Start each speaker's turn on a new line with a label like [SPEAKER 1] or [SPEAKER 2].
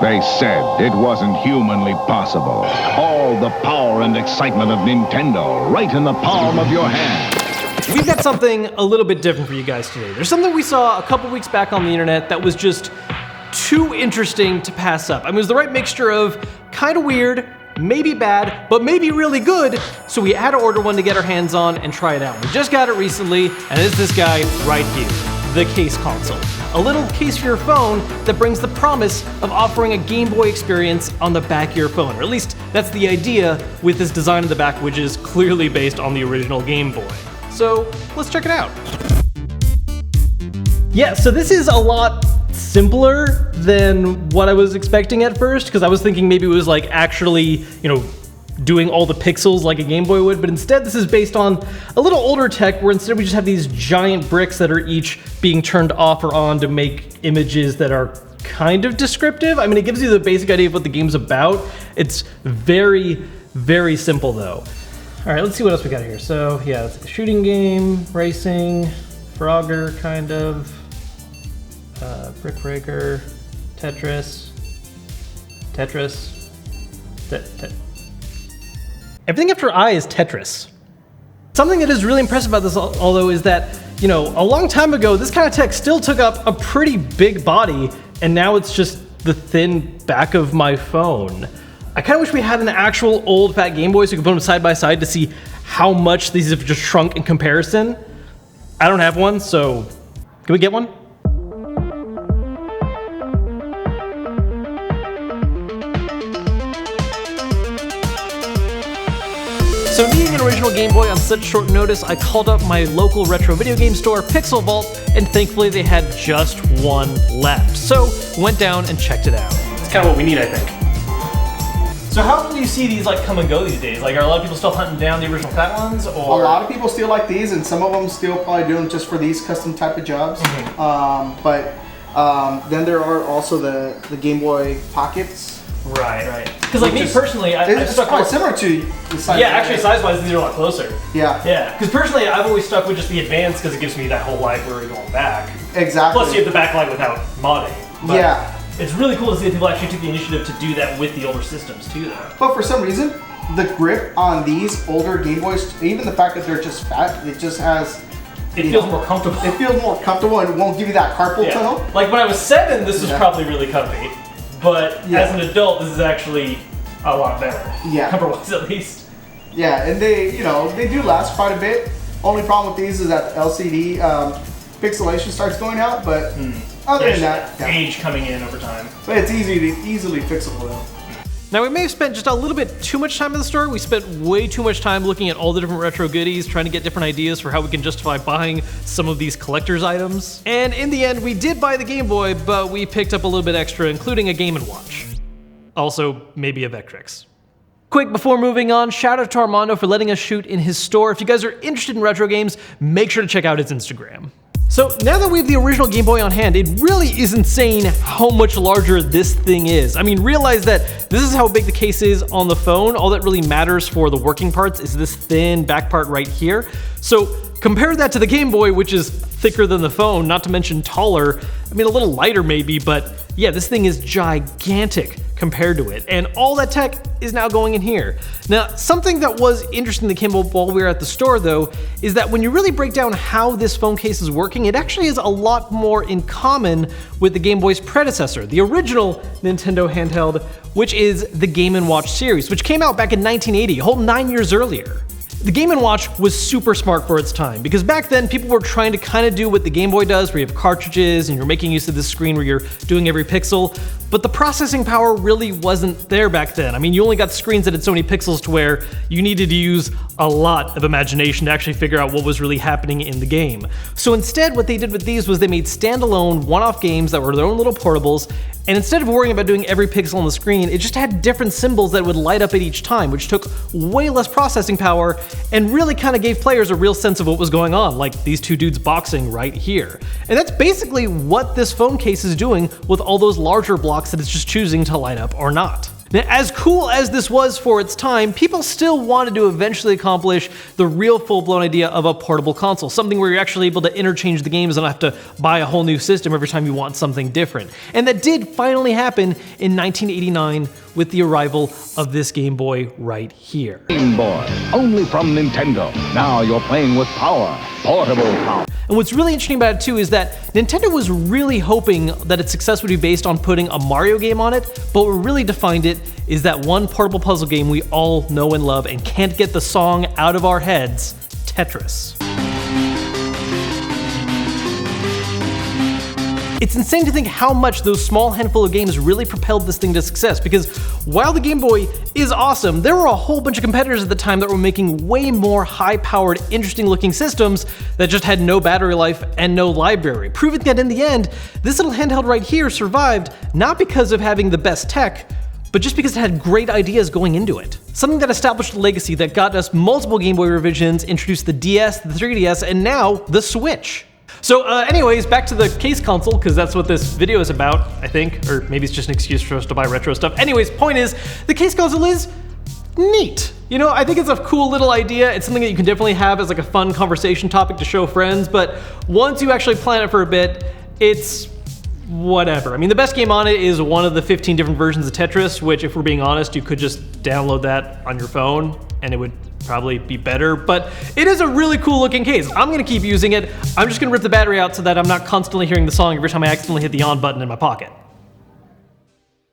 [SPEAKER 1] They said it wasn't humanly possible. All the power and excitement of Nintendo right in the palm of your hand.
[SPEAKER 2] We've got something a little bit different for you guys today. There's something we saw a couple weeks back on the internet that was just too interesting to pass up. I mean, it was the right mixture of kind of weird, maybe bad, but maybe really good, so we had to order one to get our hands on and try it out. We just got it recently, and it's this guy right here, the Case Console. A little case for your phone that brings the promise of offering a Game Boy experience on the back of your phone, or at least that's the idea with this design on the back, which is clearly based on the original Game Boy. So let's check it out. Yeah, so this is a lot simpler than what I was expecting at first, because I was thinking maybe it was like actually, doing all the pixels like a Game Boy would, but instead this is based on a little older tech where instead we just have these giant bricks that are each being turned off or on to make images that are kind of descriptive. I mean, it gives you the basic idea of what the game's about. It's very, very simple though. All right, let's see what else we got here. So yeah, it's a shooting game, racing, Frogger kind of, Brick Breaker, Tetris. Everything after I is Tetris. Something that is really impressive about this, although, is that, a long time ago, this kind of tech still took up a pretty big body, and now it's just the thin back of my phone. I kind of wish we had an actual old fat Game Boy so we could put them side by side to see how much these have just shrunk in comparison. I don't have one, so can we get one? So needing an original Game Boy on such short notice, I called up my local retro video game store, Pixel Vault, and thankfully they had just one left. So went down and checked it out. It's kind of what we need, I think. So how often do you see these come and go these days? Are a lot of people still hunting down the original fat ones? Or?
[SPEAKER 3] A lot of people still like these, and some of them still probably do them just for these custom type of jobs. Mm-hmm. Then there are also the Game Boy Pockets.
[SPEAKER 2] Right. Because me personally,
[SPEAKER 3] it's quite similar to the size.
[SPEAKER 2] Yeah, actually size-wise, these are a lot closer.
[SPEAKER 3] Yeah.
[SPEAKER 2] Yeah, because personally, I've always stuck with just the Advanced because it gives me that whole library going back.
[SPEAKER 3] Exactly.
[SPEAKER 2] Plus, you have the backlight without modding. But
[SPEAKER 3] yeah. It's
[SPEAKER 2] really cool to see that people actually took the initiative to do that with the older systems too, though.
[SPEAKER 3] But for some reason, the grip on these older Game Boys, even the fact that they're just fat, it just has.
[SPEAKER 2] It feels more comfortable.
[SPEAKER 3] It feels more comfortable and it won't give you that carpal tunnel.
[SPEAKER 2] Like when I was 7, this was probably really comfy. But as an adult, this is actually a lot better. Yeah. Comfort-wise, at least.
[SPEAKER 3] Yeah, and they do last quite a bit. Only problem with these is that the LCD pixelation starts going out, but other than that,
[SPEAKER 2] age coming in over time.
[SPEAKER 3] But it's easily fixable though.
[SPEAKER 2] Now, we may have spent just a little bit too much time in the store. We spent way too much time looking at all the different retro goodies, trying to get different ideas for how we can justify buying some of these collector's items. And in the end, we did buy the Game Boy, but we picked up a little bit extra, including a Game & Watch. Also, maybe a Vectrex. Quick, before moving on, shout out to Armando for letting us shoot in his store. If you guys are interested in retro games, make sure to check out his Instagram. So now that we have the original Game Boy on hand, it really is insane how much larger this thing is. I mean, realize that this is how big the case is on the phone. All that really matters for the working parts is this thin back part right here. So compare that to the Game Boy, which is thicker than the phone, not to mention taller. I mean, a little lighter maybe, but yeah, this thing is gigantic compared to it. And all that tech is now going in here. Now, something that was interesting that came up while we were at the store though, is that when you really break down how this phone case is working, it actually has a lot more in common with the Game Boy's predecessor, the original Nintendo handheld, which is the Game & Watch series, which came out back in 1980, a whole 9 years earlier. The Game & Watch was super smart for its time, because back then people were trying to kind of do what the Game Boy does, where you have cartridges and you're making use of this screen where you're doing every pixel, but the processing power really wasn't there back then. I mean, you only got screens that had so many pixels to where you needed to use a lot of imagination to actually figure out what was really happening in the game. So instead, what they did with these was they made standalone one-off games that were their own little portables, and instead of worrying about doing every pixel on the screen, it just had different symbols that would light up at each time, which took way less processing power and really kind of gave players a real sense of what was going on, like these two dudes boxing right here. And that's basically what this phone case is doing with all those larger blocks that it's just choosing to light up or not. Now, as cool as this was for its time, people still wanted to eventually accomplish the real full-blown idea of a portable console, something where you're actually able to interchange the games and not have to buy a whole new system every time you want something different. And that did finally happen in 1989 with the arrival of this Game Boy right here.
[SPEAKER 1] Game Boy, only from Nintendo. Now you're playing with power, portable power.
[SPEAKER 2] And what's really interesting about it too is that Nintendo was really hoping that its success would be based on putting a Mario game on it, but what really defined it is that one portable puzzle game we all know and love and can't get the song out of our heads, Tetris. It's insane to think how much those small handful of games really propelled this thing to success, because while the Game Boy is awesome, there were a whole bunch of competitors at the time that were making way more high-powered, interesting-looking systems that just had no battery life and no library, proving that in the end, this little handheld right here survived not because of having the best tech, but just because it had great ideas going into it. Something that established a legacy that got us multiple Game Boy revisions, introduced the DS, the 3DS, and now the Switch. So anyways, back to the case console, because that's what this video is about, I think. Or maybe it's just an excuse for us to buy retro stuff. Anyways, point is, the case console is neat. You know, I think it's a cool little idea. It's something that you can definitely have as like a fun conversation topic to show friends, but once you actually plan it for a bit, it's whatever. I mean, the best game on it is one of the 15 different versions of Tetris, which, if we're being honest, you could just download that on your phone, and it would probably be better, but it is a really cool looking case. I'm gonna keep using it. I'm just gonna rip the battery out so that I'm not constantly hearing the song every time I accidentally hit the on button in my pocket.